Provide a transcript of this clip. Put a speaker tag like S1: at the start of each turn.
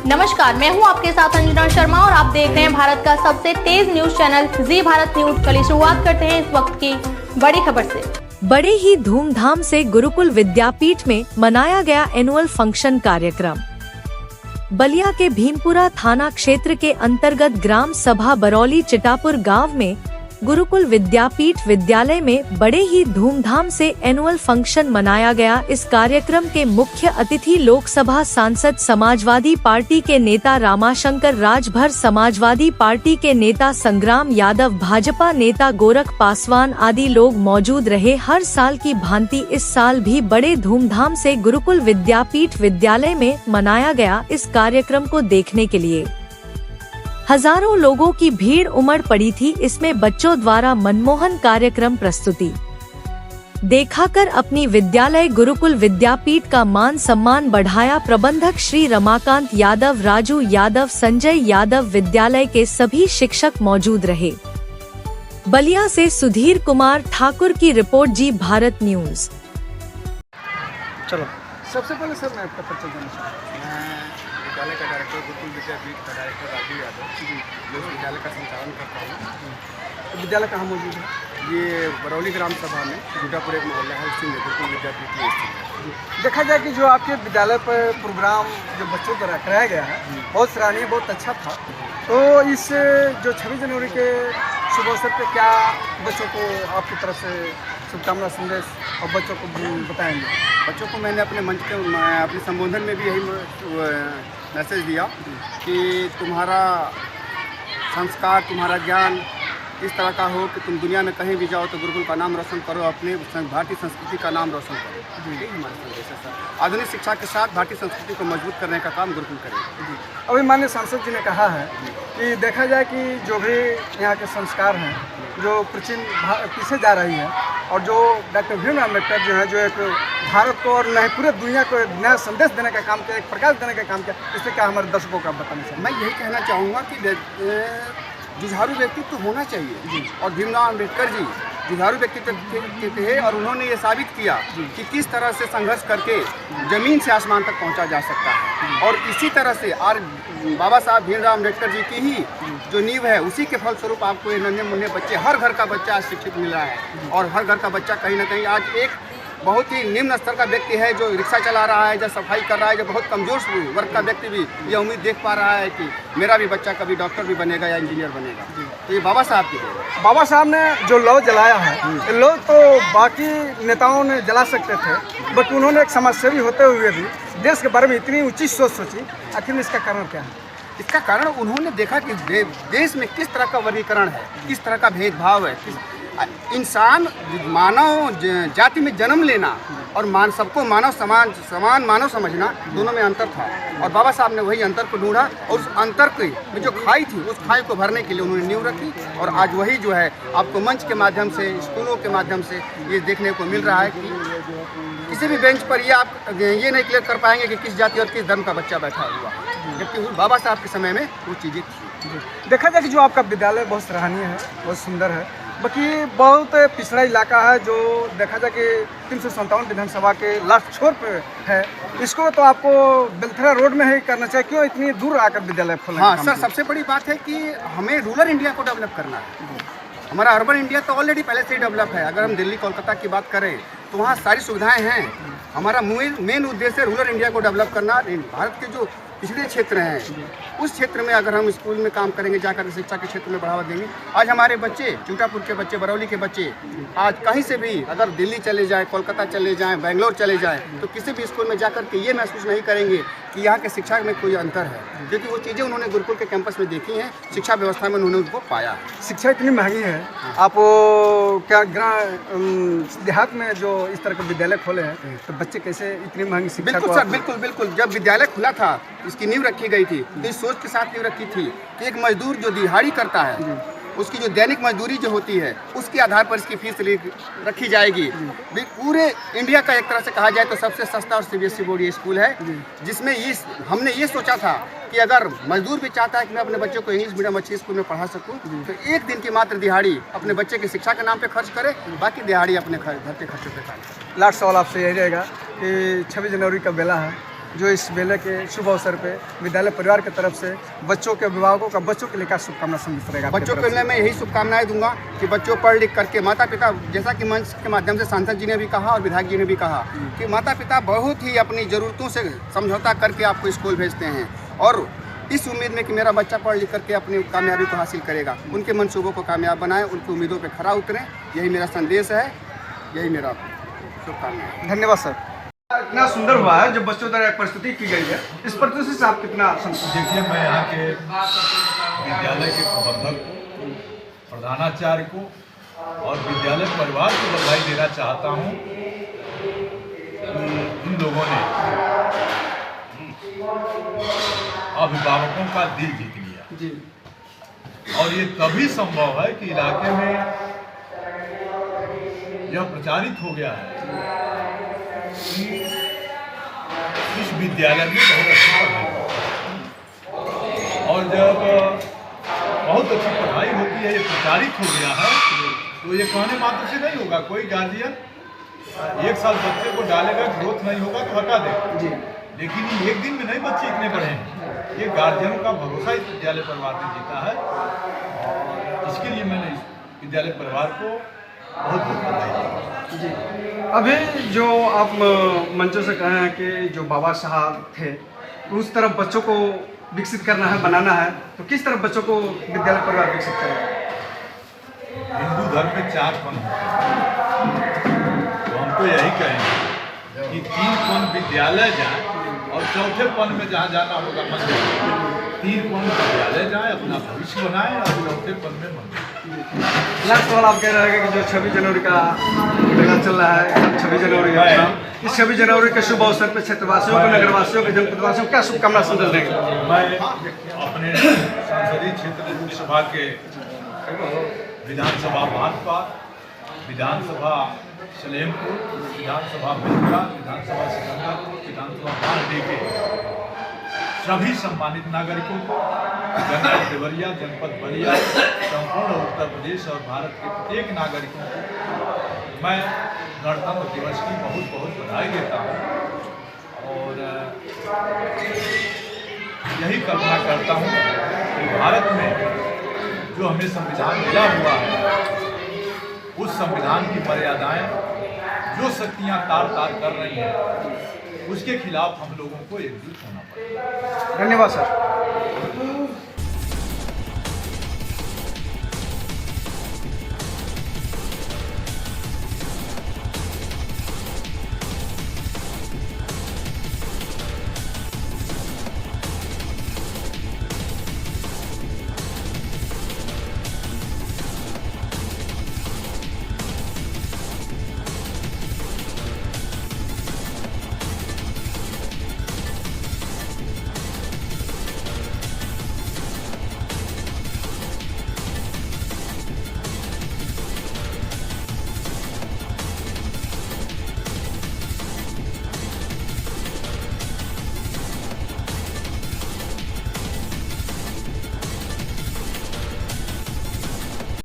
S1: नमस्कार, मैं हूं आपके साथ अंजना शर्मा और आप देख रहे हैं भारत का सबसे तेज न्यूज चैनल जी भारत न्यूज। चलिए शुरुआत करते हैं इस वक्त की बड़ी खबर से।
S2: बड़े ही धूमधाम से गुरुकुल विद्यापीठ में मनाया गया एनुअल फंक्शन कार्यक्रम। बलिया के भीमपुरा थाना क्षेत्र के अंतर्गत ग्राम सभा बरौली चिटापुर गांव में गुरुकुल विद्यापीठ विद्यालय में बड़े ही धूमधाम से एनुअल फंक्शन मनाया गया। इस कार्यक्रम के मुख्य अतिथि लोकसभा सांसद समाजवादी पार्टी के नेता रामाशंकर राजभर, समाजवादी पार्टी के नेता संग्राम यादव, भाजपा नेता गोरख पासवान आदि लोग मौजूद रहे। हर साल की भांति इस साल भी बड़े धूमधाम से गुरुकुल विद्यापीठ विद्यालय में मनाया गया। इस कार्यक्रम को देखने के लिए हजारों लोगों की भीड़ उमड़ पड़ी थी। इसमें बच्चों द्वारा मनमोहन कार्यक्रम प्रस्तुति देखाकर अपनी विद्यालय गुरुकुल विद्यापीठ का मान सम्मान बढ़ाया। प्रबंधक श्री रमाकांत यादव, राजू यादव, संजय यादव, विद्यालय के सभी शिक्षक मौजूद रहे। बलिया से सुधीर कुमार ठाकुर की रिपोर्ट, जी भारत न्यूज।
S3: चलो, सबसे पहले सर मैं आपका परिचय देना चाहूँगा।
S4: विद्यालय का डायरेक्टर, गुरुकुल विद्यापीठ का डायरेक्टर राजू यादव जी, जो इस विद्यालय का संचालन करता हूँ।
S3: तो विद्यालय कहाँ मौजूद है?
S4: ये बरौली ग्राम सभा में गुटापुर एक मोहल्ला है, उसी में गुरुकुल विद्यापीठ में स्थित है।
S3: देखा जाए कि जो आपके विद्यालय पर प्रोग्राम जो बच्चों द्वारा कराया गया है बहुत सराहनीय, बहुत अच्छा था। तो इस जो 26 जनवरी के शुभ अवसर पर क्या बच्चों को आपकी तरफ से शुभकामना संदेश और बच्चों को बताएंगे?
S4: बच्चों को मैंने अपने मंच के अपने संबोधन में भी यही मैसेज दिया कि तुम्हारा संस्कार, तुम्हारा ज्ञान इस तरह का हो कि तुम दुनिया में कहीं भी जाओ तो गुरुकुल का नाम रोशन करो, अपने भारतीय संस्कृति का नाम रोशन करो। यही हमारा संदेश है सर। आधुनिक शिक्षा के साथ भारतीय संस्कृति को मजबूत करने का काम गुरुकुल करेगा।
S3: अभी माननीय सांसद जी ने कहा है कि देखा जाए कि जो भी यहाँ के संस्कार हैं जो प्राचीन पीछे जा रही है, और जो डॉक्टर भीमराव अम्बेडकर जो है जो एक भारत को और नहीं पूरे दुनिया को एक नया संदेश देने का काम किया, एक प्रकाश देने का काम किया, इससे क्या हमारे दर्शकों का बताना चाहिए?
S4: मैं यही कहना चाहूँगा कि जुझारू व्यक्तित्व होना चाहिए। और भीमराव अम्बेडकर जी जुझारू व्यक्तित्व थे और उन्होंने ये साबित किया कि किस तरह से संघर्ष करके जमीन से आसमान तक पहुंचा जा सकता है। और इसी तरह से आज बाबा साहब भीमराव अम्बेडकर जी की ही जो नींव है, उसी के फलस्वरूप आपको ये नन्हे मुन्ने बच्चे, हर घर का बच्चा आज शिक्षित मिल रहा है। और हर घर का बच्चा कहीं ना कहीं आज एक बहुत ही निम्न स्तर का व्यक्ति है, जो रिक्शा चला रहा है, जो सफाई कर रहा है, जो बहुत कमजोर वर्ग का व्यक्ति भी ये उम्मीद देख पा रहा है कि मेरा भी बच्चा कभी डॉक्टर भी बनेगा या इंजीनियर बनेगा। तो ये बाबा साहब की है।
S3: बाबा साहब ने जो लौ जलाया है, लौ तो बाकी नेताओं ने जला सकते थे, बट उन्होंने एक समाजसेवी होते हुए भी देश के बारे में इतनी ऊंची सोच सोची। आखिर इसका कारण क्या है?
S4: इसका कारण उन्होंने देखा कि देश में किस तरह का वर्गीकरण है, किस तरह का भेदभाव है। इंसान मानव जाति में जन्म लेना और सबको समान मानव समझना, दोनों में अंतर था। और बाबा साहब ने वही अंतर को ढूंढा और उस अंतर में जो खाई थी, उस खाई को भरने के लिए उन्होंने नींव रखी। और आज वही जो है आपको मंच के माध्यम से, स्कूलों के माध्यम से ये देखने को मिल रहा है कि किसी भी बेंच पर ये आप ये नहीं क्लियर कर पाएंगे कि किस जाति और किस धर्म का बच्चा बैठा हुआ, जबकि बाबा साहब के समय में वो चीज़ें थी।
S3: देखा जाए कि जो आपका विद्यालय बहुत सराहनीय है, बहुत सुंदर है, बाकी बहुत पिछड़ा इलाका है, जो देखा जाए कि 357 विधानसभा के लास्ट छोर पे है। इसको तो आपको बेलथरा रोड में ही करना चाहिए, क्यों इतनी दूर आकर विद्यालय खोलना?
S4: हाँ सर, सबसे बड़ी बात है कि हमें रूरल इंडिया को डेवलप करना है। हमारा अर्बन इंडिया तो ऑलरेडी पहले से ही डेवलप है। अगर हम दिल्ली कोलकाता की बात करें तो वहाँ सारी सुविधाएं हैं। हमारा मेन उद्देश्य है रूरल इंडिया को डेवलप करना। भारत के जो पिछड़े क्षेत्र हैं, उस क्षेत्र में अगर हम स्कूल में काम करेंगे, जाकर शिक्षा के क्षेत्र में बढ़ावा देंगे। आज हमारे बच्चे, चूटापुर के बच्चे, बरौली के बच्चे, आज कहीं से भी अगर दिल्ली चले जाएं, कोलकाता चले जाएं, बेंगलोर चले जाएं, तो किसी भी स्कूल में जाकर के ये महसूस नहीं करेंगे कि यहाँ के शिक्षा में कोई अंतर है, क्योंकि वो चीज़ें उन्होंने गुरुकुल के कैंपस में देखी हैं, शिक्षा व्यवस्था में उन्होंने उनको पाया।
S3: शिक्षा इतनी महंगी है, आप क्या देहात में जो इस तरह के विद्यालय खोले हैं, तो बच्चे कैसे इतनी महंगी शिक्षा?
S4: बिल्कुल सर, बिल्कुल। जब विद्यालय खुला था, इसकी नींव रखी गई थी, तो इस सोच के साथ नींव रखी थी कि एक मजदूर जो दिहाड़ी करता है, उसकी जो दैनिक मजदूरी जो होती है उसके आधार पर इसकी फीस रखी जाएगी। भी पूरे इंडिया का एक तरह से कहा जाए तो सबसे सस्ता और CBSE बोर्ड ये स्कूल है, जिसमें हमने ये सोचा था कि अगर मजदूर भी चाहता है कि मैं अपने बच्चों को इंग्लिश मीडियम अच्छी स्कूल में पढ़ा सकूं, तो एक दिन की मात्र दिहाड़ी अपने बच्चे की शिक्षा के नाम पे खर्च करे, बाकी दिहाड़ी अपने घर के खर्चों पे खर्च।
S3: लास्ट सवाल आपसे यही रहेगा कि 26 जनवरी का बेला है, जो इस बेले के शुभ अवसर पे विद्यालय परिवार की तरफ से बच्चों के अभिभावकों का बच्चों के लिए क्या शुभकामना संदेश रहेगा?
S4: बच्चों के लिए मैं यही शुभकामनाएं दूंगा कि बच्चों पढ़ लिख करके माता पिता, जैसा कि मंच के माध्यम से सांसद जी ने भी कहा और विधायक जी ने भी कहा कि माता पिता बहुत ही अपनी ज़रूरतों से समझौता करके आपको स्कूल भेजते हैं, और इस उम्मीद में कि मेरा बच्चा पढ़ लिख करके अपनी कामयाबी को हासिल करेगा, उनके मंसूबों को कामयाब बनाएं, उनकी उम्मीदों पर खरा उतरें। यही मेरा संदेश है, यही मेरा शुभकामना है।
S3: धन्यवाद सर। इतना सुंदर हुआ है जो बच्चों द्वारा एक प्रस्तुति की गई है, इस प्रस्तुति से आप कितना संतुष्ट?
S5: देखिए, मैं यहाँ के विद्यालय के प्रबंधक को, प्रधानाचार्य को और विद्यालय परिवार को बधाई देना चाहता हूँ कि इन लोगों ने अभिभावकों का दिल जीत लिया
S3: जी।
S5: और ये तभी संभव है कि इलाके में यह प्रचारित हो गया है कि इस विद्यालय में बहुत अच्छी पढ़ाई होती है, और जब बहुत अच्छी पढ़ाई होती है, ये प्रचारित हो गया है, तो ये कहने मात्र से नहीं होगा। कोई गार्जियन एक साल बच्चे को डालेगा, ग्रोथ नहीं होगा तो हटा देगा
S3: जी।
S5: लेकिन ये एक दिन में नहीं बच्चे इतने बढ़े हैं। ये गार्जियनों का भरोसा इस विद्यालय परिवार ने जीता है, और इसके लिए मैंने इस विद्यालय परिवार को बहुत बहुत बधाई दी
S3: जी। अभी जो आप मंचों से कहे हैं कि जो बाबा साहब थे उस तरफ बच्चों को विकसित करना है, बनाना है, तो किस तरफ बच्चों को विद्यालय परिवार विकसित करेगा?
S5: हिंदू धर्म में 4 पन होते हैं, तो हम तो यही कहेंगे कि 3 पन विद्यालय जाए और चौथे पन में जहाँ जाना होगा मंदिर, 3 पन विद्यालय जाए, अपना भविष्य बनाए, और चौथे पन में मंदिर।
S3: लास्ट सवाल आप कह रहे हैं कि जो 26 जनवरी का मेला चल रहा है, 26 जनवरी है, इस 26 जनवरी के शुभ अवसर पर क्षेत्रवासियों को, नगरवासियों को, जनपदवासियों को क्या शुभकामना संदेश देंगे?
S5: मैं अपने संसदीय क्षेत्र लोकसभा के विधानसभा भाजपा, विधानसभा सलेमपुर, विधानसभा बिल्कुरा, विधानसभा सिकंदरपुर, विधानसभा बांसडीह के सभी सम्मानित नागरिकों को, जनपद देवरिया, जनपद बलिया, संपूर्ण उत्तर प्रदेश और भारत के प्रत्येक नागरिकों को मैं गणतंत्र दिवस की बहुत बहुत बधाई देता हूँ, और यही कल्पना करता हूँ कि भारत में जो हमें संविधान मिला हुआ है, उस संविधान की मर्यादाएं जो शक्तियां तार तार कर रही हैं, उसके खिलाफ हम लोगों को एकजुट होना पड़ेगा।
S3: धन्यवाद सर।